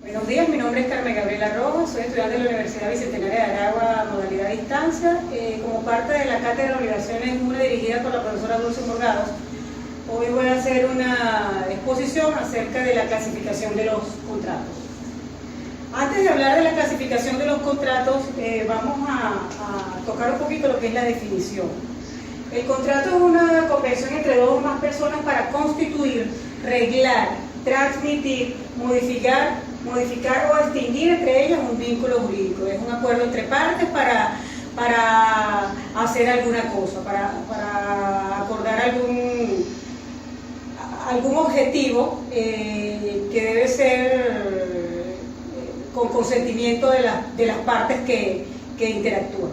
Buenos días, mi nombre es Carmen Gabriela Rojas, soy estudiante de la Universidad Bicentenaria de Aragua, modalidad distancia. Como parte de la Cátedra de Obligaciones 1 dirigida por la profesora Dulce Morgados, hoy voy a hacer una exposición acerca de la clasificación de los contratos. Antes de hablar de la clasificación de los contratos, vamos a tocar un poquito lo que es la definición. El contrato es una convención entre dos o más personas para constituir, reglar, transmitir, modificar o extinguir entre ellas un vínculo jurídico. Es un acuerdo entre partes para hacer alguna cosa, para acordar algún objetivo que debe ser con consentimiento de las partes que interactúan.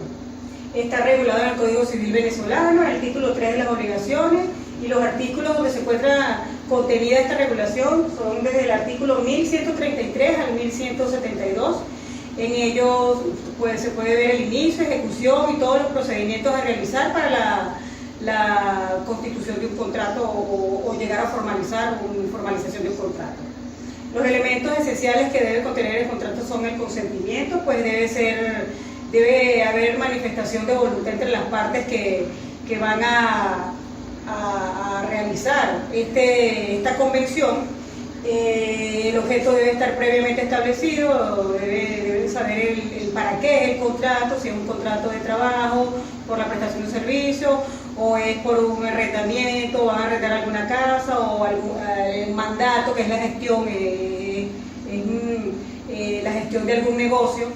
Está regulado en el Código Civil venezolano, en el título 3 de las obligaciones, y los artículos donde se encuentra contenida esta regulación son desde el artículo 1133 al 1172. En ellos se puede ver el inicio, ejecución y todos los procedimientos a realizar para la constitución de un contrato o llegar a formalizar una formalización de un contrato. Los elementos esenciales que debe contener el contrato son el consentimiento, pues debe haber manifestación de voluntad entre las partes que van a realizar esta convención. El objeto debe estar previamente establecido, deben saber el para qué es el contrato, si es un contrato de trabajo, por la prestación de un servicio, o es por un arrendamiento, van a arrendar alguna casa, o el mandato, que es la gestión, la gestión de algún negocio,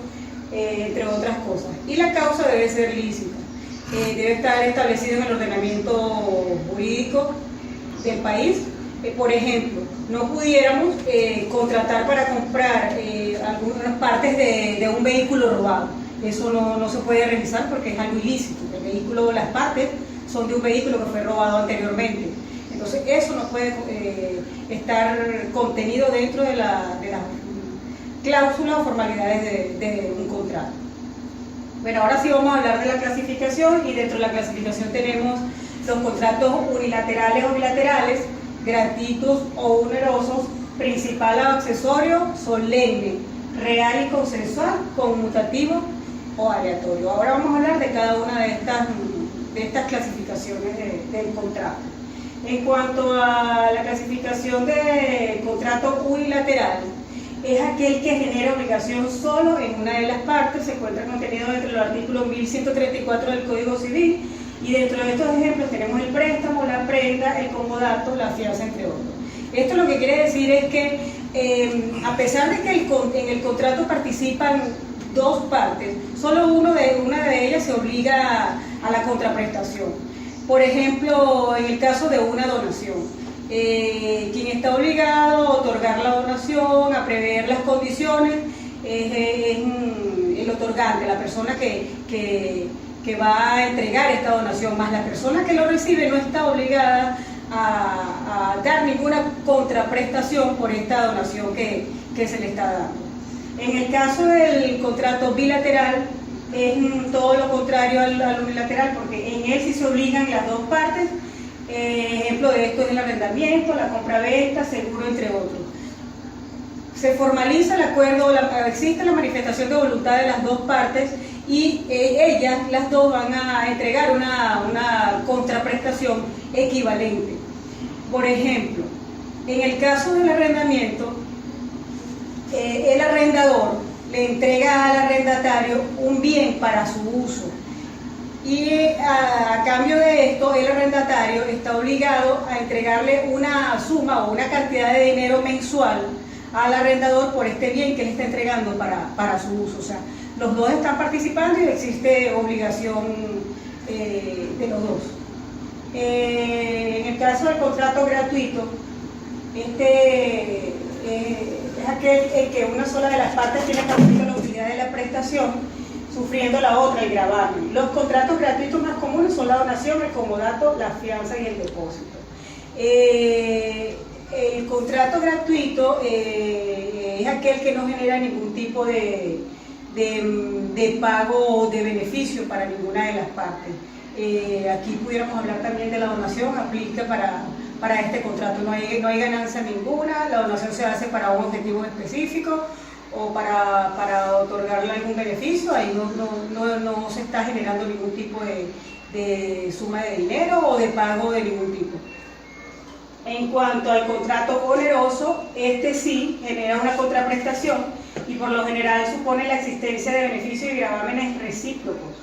entre otras cosas. Y la causa debe ser lícita. Debe estar establecido en el ordenamiento jurídico del país. Por ejemplo, no pudiéramos contratar para comprar algunas partes de un vehículo robado. Eso no se puede realizar porque es algo ilícito. Las partes son de un vehículo que fue robado anteriormente. Entonces eso no puede estar contenido dentro de las cláusulas o formalidades de un contrato. Bueno, ahora sí vamos a hablar de la clasificación, y dentro de la clasificación tenemos los contratos unilaterales o bilaterales, gratuitos o onerosos, principal o accesorio, solemne, real y consensual, conmutativo o aleatorio. Ahora vamos a hablar de cada una de estas clasificaciones del contrato. En cuanto a la clasificación de contrato unilateral, es aquel que genera obligación solo en una de las partes. Se encuentra contenido dentro del artículo 1134 del Código Civil, y dentro de estos ejemplos tenemos el préstamo, la prenda, el comodato, la fianza, entre otros. Esto lo que quiere decir es que a pesar de que en el contrato participan dos partes, solo una de ellas se obliga a la contraprestación. Por ejemplo, en el caso de una donación, quien está obligado a otorgar la donación, a prever las condiciones, es el otorgante, la persona que va a entregar esta donación, más la persona que lo recibe no está obligada a dar ninguna contraprestación por esta donación que se le está dando. En el caso del contrato bilateral, es todo lo contrario al unilateral, porque en él sí se obligan las dos partes. Ejemplo de esto es el arrendamiento, la compra-venta, seguro, entre otros. Se formaliza el acuerdo, existe la manifestación de voluntad de las dos partes, y ellas, las dos, van a entregar una contraprestación equivalente. Por ejemplo, en el caso del arrendamiento, el arrendador le entrega al arrendatario un bien para su uso, y a cambio de esto el arrendatario está obligado a entregarle una suma o una cantidad de dinero mensual al arrendador por este bien que le está entregando para su uso. O sea, los dos están participando y existe obligación de los dos. En el caso del contrato gratuito, es aquel en que una sola de las partes tiene que asumir la utilidad de la prestación, sufriendo la otra el gravamen. Los contratos gratuitos más comunes son la donación, el comodato, la fianza y el depósito. El contrato gratuito es aquel que no genera ningún tipo de pago o de beneficio para ninguna de las partes. Aquí pudiéramos hablar también de la donación, aplica para este contrato, no hay ganancia ninguna, la donación se hace para un objetivo específico, o para otorgarle algún beneficio, ahí no se está generando ningún tipo de suma de dinero o de pago de ningún tipo. En cuanto al contrato oneroso, este sí genera una contraprestación y por lo general supone la existencia de beneficios y gravámenes recíprocos,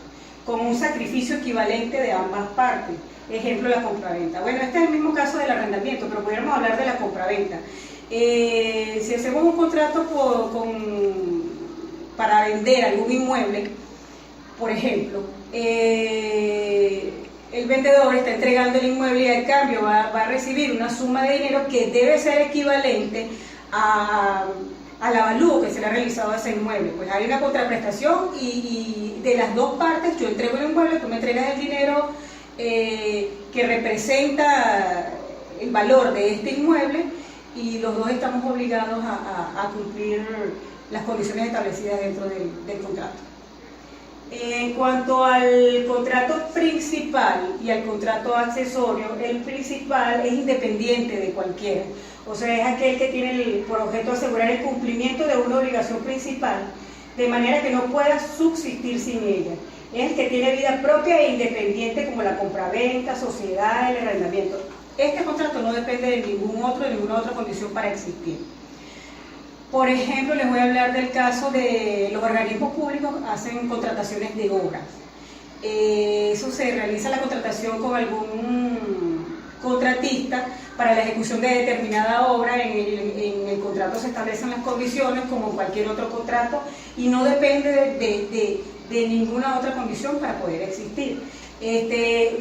con un sacrificio equivalente de ambas partes. Ejemplo, la compraventa. Bueno, este es el mismo caso del arrendamiento, pero pudiéramos hablar de la compraventa. Si hacemos un contrato para vender algún inmueble, por ejemplo, el vendedor está entregando el inmueble y al cambio va a recibir una suma de dinero que debe ser equivalente al avalúo que se le ha realizado a ese inmueble. Pues hay una contraprestación y de las dos partes, yo entrego el inmueble, tú me entregas el dinero que representa el valor de este inmueble y los dos estamos obligados a cumplir las condiciones establecidas dentro del contrato. En cuanto al contrato principal y al contrato accesorio, el principal es independiente de cualquiera, o sea, es aquel que tiene por objeto asegurar el cumplimiento de una obligación principal, de manera que no pueda subsistir sin ella. Es el que tiene vida propia e independiente, como la compraventa, sociedad, el arrendamiento. Este contrato no depende de ninguna otra condición para existir. Por ejemplo, les voy a hablar del caso de los organismos públicos hacen contrataciones de obras. Eso se realiza la contratación con algún contratista para la ejecución de determinada obra. En el contrato se establecen las condiciones como en cualquier otro contrato y no depende de ninguna otra condición para poder existir.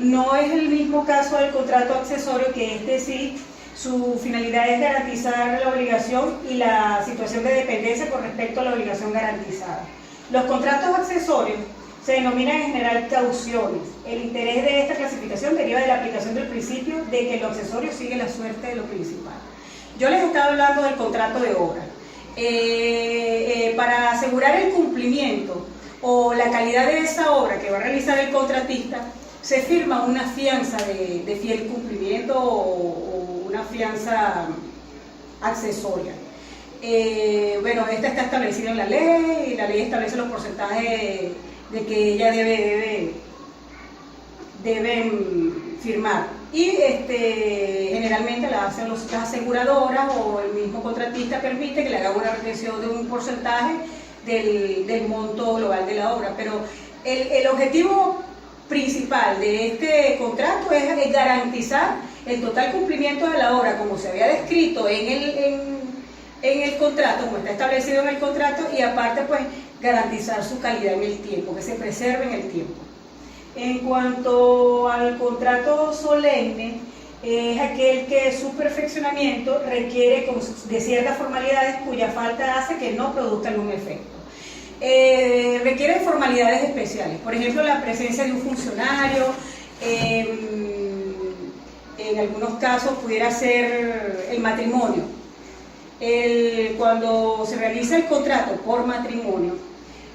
No es el mismo caso del contrato accesorio, que sí, su finalidad es garantizar la obligación y la situación de dependencia con respecto a la obligación garantizada. Los contratos accesorios se denominan en general cauciones. El interés de esta clasificación deriva de la aplicación del principio de que lo accesorio sigue la suerte de lo principal. Yo les estaba hablando del contrato de obra. Para asegurar el cumplimiento o la calidad de esa obra que va a realizar el contratista, se firma una fianza de fiel cumplimiento o una fianza accesoria. Bueno, esta está establecida en la ley y la ley establece los porcentajes de que ella deben firmar. Y generalmente la hacen las aseguradoras o el mismo contratista permite que le haga una retención de un porcentaje del monto global de la obra. Pero el objetivo principal de este contrato es garantizar el total cumplimiento de la obra como se había descrito en el contrato, como está establecido en el contrato, y aparte pues garantizar su calidad en el tiempo, que se preserve en el tiempo. En cuanto al contrato solemne, es aquel que su perfeccionamiento requiere de ciertas formalidades cuya falta hace que no produzca algún efecto. Requiere formalidades especiales, por ejemplo la presencia de un funcionario, en algunos casos pudiera ser el matrimonio. Cuando se realiza el contrato por matrimonio,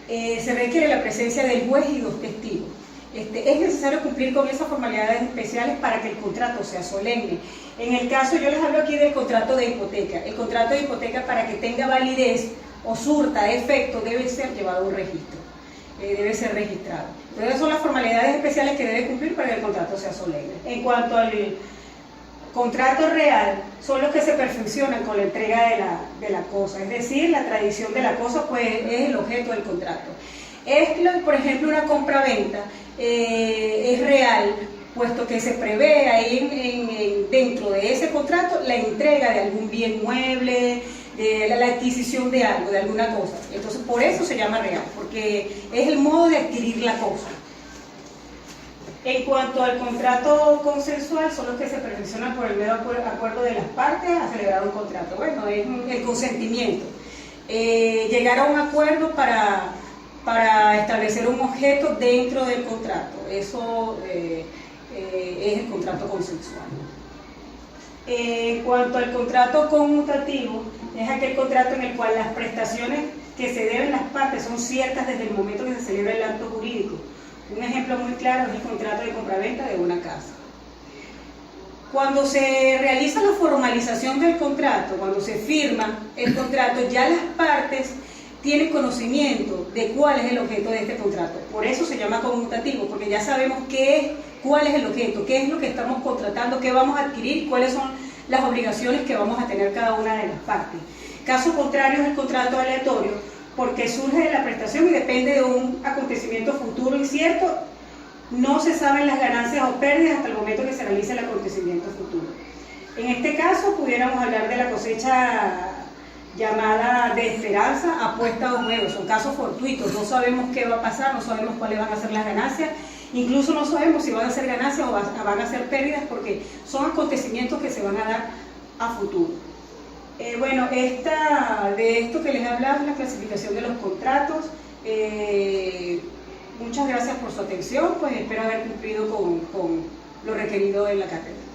se requiere la presencia del juez y dos testigos. Es necesario cumplir con esas formalidades especiales para que el contrato sea solemne. En el caso, yo les hablo aquí del contrato de hipoteca. El contrato de hipoteca, para que tenga validez o surta efecto, debe ser llevado a un registro, debe ser registrado. Entonces son las formalidades especiales que debe cumplir para que el contrato sea solemne. En cuanto al contrato real, son los que se perfeccionan con la entrega de la cosa, es decir, la tradición de la cosa pues es el objeto del contrato. Por ejemplo, una compraventa es real, puesto que se prevé ahí dentro de ese contrato la entrega de algún bien mueble, la adquisición de algo, de alguna cosa. Entonces, por eso se llama real, porque es el modo de adquirir la cosa. En cuanto al contrato consensual, son los que se perfeccionan por el mero acuerdo de las partes a celebrar un contrato. Bueno, es el consentimiento. Llegar a un acuerdo para establecer un objeto dentro del contrato. Eso es el contrato consensual. En cuanto al contrato conmutativo, es aquel contrato en el cual las prestaciones que se deben las partes son ciertas desde el momento que se celebra el acto jurídico. Un ejemplo muy claro es el contrato de compraventa de una casa. Cuando se realiza la formalización del contrato, cuando se firma el contrato, ya las partes tienen conocimiento de cuál es el objeto de este contrato. Por eso se llama conmutativo, porque ya sabemos cuál es el objeto, qué es lo que estamos contratando, qué vamos a adquirir, cuáles son las obligaciones que vamos a tener cada una de las partes. Caso contrario es el contrato aleatorio, porque surge de la prestación y depende de un acontecimiento futuro incierto. No se saben las ganancias o pérdidas hasta el momento que se realice el acontecimiento futuro. En este caso pudiéramos hablar de la cosecha llamada de esperanza, apuesta o juego. Son casos fortuitos, no sabemos qué va a pasar, no sabemos cuáles van a ser las ganancias, incluso no sabemos si van a ser ganancias o van a ser pérdidas, porque son acontecimientos que se van a dar a futuro. Bueno, de esto que les he hablado es la clasificación de los contratos. Muchas gracias por su atención, pues espero haber cumplido con lo requerido en la cátedra.